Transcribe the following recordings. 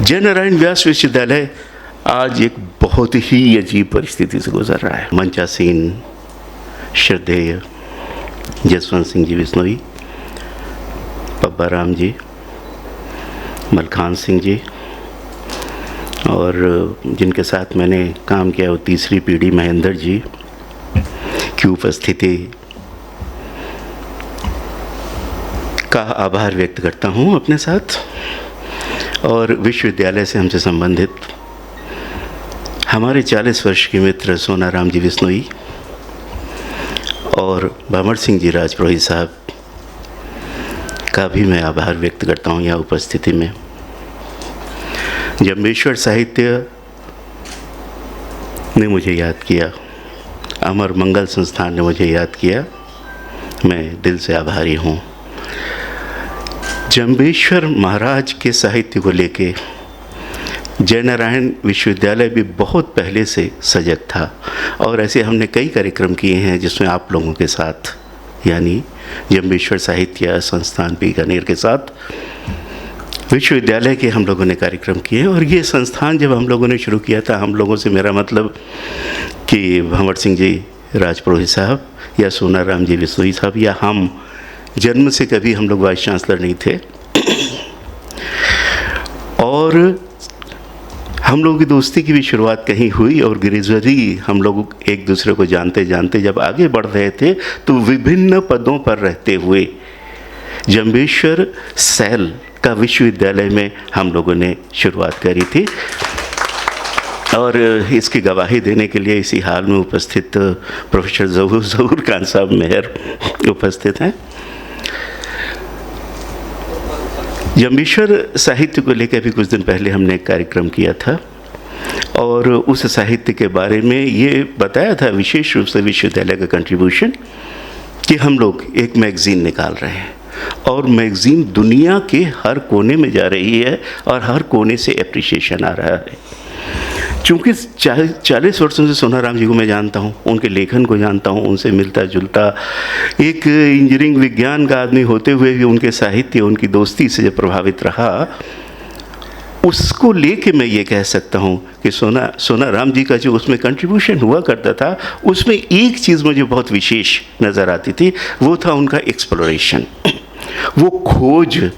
जय नारायण व्यास विश्वविद्यालय आज एक बहुत ही अजीब परिस्थिति से गुजर रहा है। मंचासीन श्रद्धेय जसवंत सिंह जी बिश्नोई, पब्बा राम जी, मलखान सिंह जी और जिनके साथ मैंने काम किया वो तीसरी पीढ़ी महेंद्र जी की उपस्थिति का आभार व्यक्त करता हूँ अपने साथ। और विश्वविद्यालय से हमसे संबंधित हमारे 40 वर्ष के मित्र सोनाराम जी बिश्नोई और भंवर सिंह जी राजपुरोहित साहब का भी मैं आभार व्यक्त करता हूँ यहाँ उपस्थिति में। जम्बेश्वर साहित्य ने मुझे याद किया, अमर मंगल संस्थान ने मुझे याद किया, मैं दिल से आभारी हूँ। जम्बेश्वर महाराज के साहित्य को लेके जय नारायण विश्वविद्यालय भी बहुत पहले से सजग था और ऐसे हमने कई कार्यक्रम किए हैं जिसमें आप लोगों के साथ यानी जम्बेश्वर साहित्य संस्थान बीकानेर के साथ विश्वविद्यालय के हम लोगों ने कार्यक्रम किए। और ये संस्थान जब हम लोगों ने शुरू किया था, हम लोगों से मेरा मतलब कि भंवर सिंह जी राजपुरोहित साहब या सोनाराम जी बिश्नोई साहब या हम जन्म से कभी हम लोग वाइस चांसलर नहीं थे और हम लोगों की दोस्ती की भी शुरुआत कहीं हुई और ग्रेजुअली हम लोग एक दूसरे को जानते जानते जब आगे बढ़ रहे थे तो विभिन्न पदों पर रहते हुए जम्बेश्वर सेल का विश्वविद्यालय में हम लोगों ने शुरुआत करी थी। और इसकी गवाही देने के लिए इसी हाल में उपस्थित प्रोफेसर ज़हूर खान साहब मेहर उपस्थित हैं। जम्बेश्वर साहित्य को लेकर भी कुछ दिन पहले हमने एक कार्यक्रम किया था और उस साहित्य के बारे में ये बताया था विशेष रूप से विश्वविद्यालय का कंट्रीब्यूशन कि हम लोग एक मैगज़ीन निकाल रहे हैं और मैगज़ीन दुनिया के हर कोने में जा रही है और हर कोने से एप्रिसिएशन आ रहा है। चूँकि 40 वर्षों से सोनाराम जी को मैं जानता हूँ, उनके लेखन को जानता हूँ, उनसे मिलता जुलता एक इंजीनियरिंग विज्ञान का आदमी होते हुए भी उनके साहित्य उनकी दोस्ती से जब प्रभावित रहा, उसको लेके मैं ये कह सकता हूँ कि सोनाराम जी का जो उसमें कंट्रीब्यूशन हुआ करता था उसमें एक चीज़ मुझे बहुत विशेष नज़र आती थी, वो था उनका एक्सप्लोरेशन, वो खोज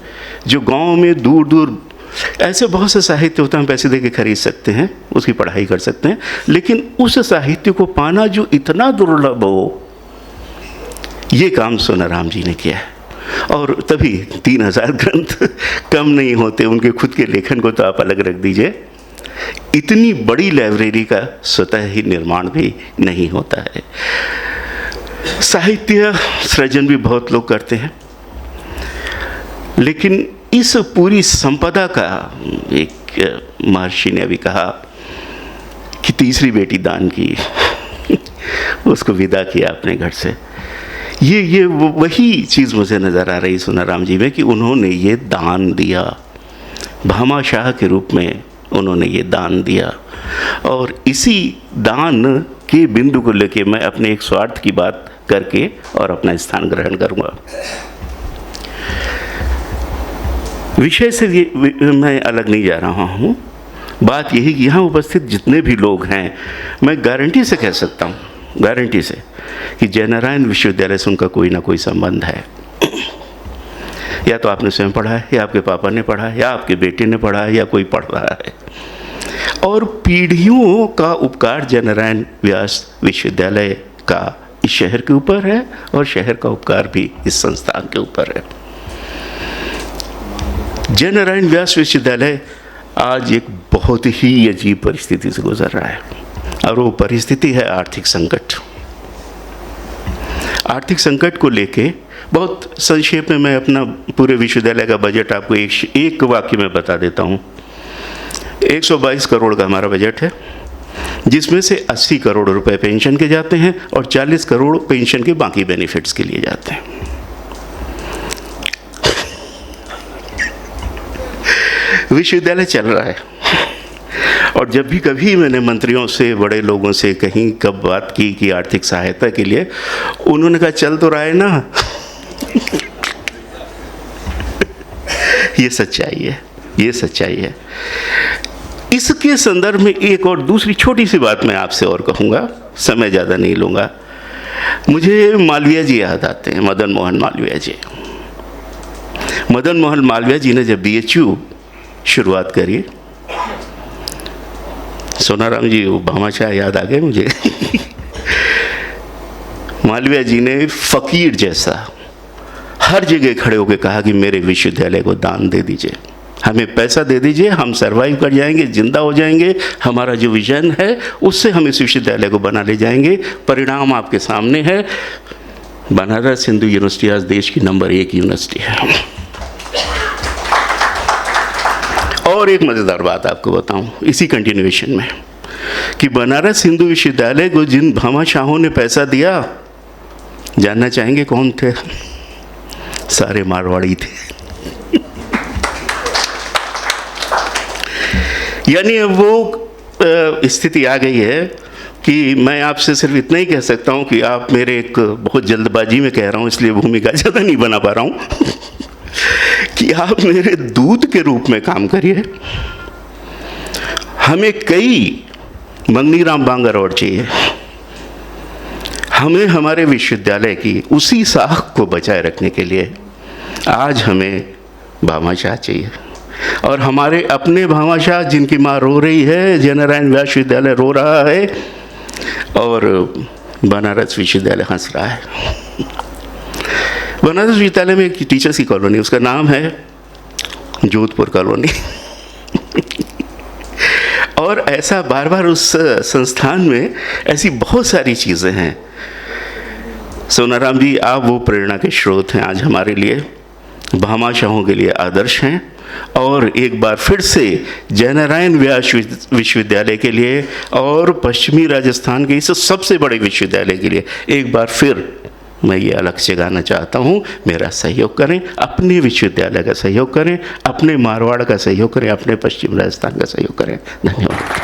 जो गाँव में दूर दूर ऐसे बहुत से साहित्य होता है हम पैसे दे के खरीद सकते हैं, उसकी पढ़ाई कर सकते हैं, लेकिन उस साहित्य को पाना जो इतना दुर्लभ हो, ये काम सोनाराम जी ने किया है। और तभी 3000 ग्रंथ कम नहीं होते, उनके खुद के लेखन को तो आप अलग रख दीजिए, इतनी बड़ी लाइब्रेरी का स्वतः ही निर्माण भी नहीं होता है। साहित्य सृजन भी बहुत लोग करते हैं, लेकिन इस पूरी संपदा का एक महर्षि ने अभी कहा कि तीसरी बेटी दान की उसको विदा किया अपने घर से। ये वही चीज़ मुझे नज़र आ रही सोनाराम जी में कि उन्होंने ये दान दिया, भामाशाह के रूप में उन्होंने ये दान दिया। और इसी दान के बिंदु को लेके मैं अपने एक स्वार्थ की बात करके और अपना स्थान ग्रहण करूँगा। विषय से मैं अलग नहीं जा रहा हूँ, बात यही कि यहाँ उपस्थित जितने भी लोग हैं, मैं गारंटी से कह सकता हूँ, गारंटी से, कि जय नारायण विश्वविद्यालय से उनका कोई ना कोई संबंध है। या तो आपने स्वयं पढ़ा है, या आपके पापा ने पढ़ा है, या आपके बेटे ने पढ़ा है, या कोई पढ़ रहा है। और पीढ़ियों का उपकार जय नारायण व्यास विश्वविद्यालय का इस शहर के ऊपर है और शहर का उपकार भी इस संस्थान के ऊपर है। जय नारायण व्यास विश्वविद्यालय आज एक बहुत ही अजीब परिस्थिति से गुजर रहा है और वो परिस्थिति है आर्थिक संकट। आर्थिक संकट को लेके बहुत संक्षेप में मैं अपना पूरे विश्वविद्यालय का बजट आपको एक वाक्य में बता देता हूँ। 122 करोड़ का हमारा बजट है, जिसमें से 80 करोड़ रुपए पेंशन के जाते हैं और 40 करोड़ पेंशन के बाकी बेनिफिट्स के लिए जाते हैं। विश्वविद्यालय चल रहा है और जब भी कभी मैंने मंत्रियों से, बड़े लोगों से कहीं कब बात की कि आर्थिक सहायता के लिए, उन्होंने कहा चल तो रहा है ना। ये सच्चाई है, ये सच्चाई है। इसके संदर्भ में एक और दूसरी छोटी सी बात मैं आपसे और कहूँगा, समय ज़्यादा नहीं लूँगा। मुझे मालवीय जी याद आते हैं, मदन मोहन मालवीय जी। मदन मोहन मालवीय जी ने जब BHU शुरुआत करी, सोनाराम जी वो भामाशाह याद आ गए मुझे। मालवीय जी ने फ़कीर जैसा हर जगह खड़े होकर कहा कि मेरे विश्वविद्यालय को दान दे दीजिए, हमें पैसा दे दीजिए, हम सरवाइव कर जाएंगे, जिंदा हो जाएंगे, हमारा जो विजन है उससे हम इस विश्वविद्यालय को बना ले जाएंगे। परिणाम आपके सामने है, बनारस हिंदू यूनिवर्सिटी आज देश की नंबर 1 यूनिवर्सिटी है। और एक मज़ेदार बात आपको बताऊं इसी कंटिन्यूएशन में, कि बनारस हिंदू विश्वविद्यालय को जिन भामाशाहों ने पैसा दिया, जानना चाहेंगे कौन थे? सारे मारवाड़ी थे। यानी अब वो स्थिति आ गई है कि मैं आपसे सिर्फ इतना ही कह सकता हूं कि आप मेरे एक बहुत जल्दबाजी में कह रहा हूं, इसलिए भूमिका ज़्यादा नहीं बना पा रहा हूं, कि आप मेरे दूत के रूप में काम करिए। हमें कई मंगनीराम बांगर और चाहिए, हमें हमारे विश्वविद्यालय की उसी साख को बचाए रखने के लिए आज हमें भामाशाह चाहिए। और हमारे अपने भामाशाह जिनकी माँ रो रही है, जयनारायण व्यास विश्वविद्यालय रो रहा है और बनारस विश्वविद्यालय हंस रहा है। बनारस विश्वविद्यालय में एक टीचर्स की कॉलोनी, उसका नाम है जोधपुर कॉलोनी। और ऐसा बार बार उस संस्थान में ऐसी बहुत सारी चीज़ें हैं। सोनाराम जी, आप वो प्रेरणा के स्रोत हैं आज हमारे लिए, भामाशाहों के लिए आदर्श हैं। और एक बार फिर से जयनारायण व्यास विश्वविद्यालय के लिए और पश्चिमी राजस्थान के इस सबसे बड़े विश्वविद्यालय के लिए एक बार फिर मैं ये अलग से गाना चाहता हूँ, मेरा सहयोग करें, अपने विश्वविद्यालय का सहयोग करें, अपने मारवाड़ का सहयोग करें, अपने पश्चिम राजस्थान का सहयोग करें। धन्यवाद।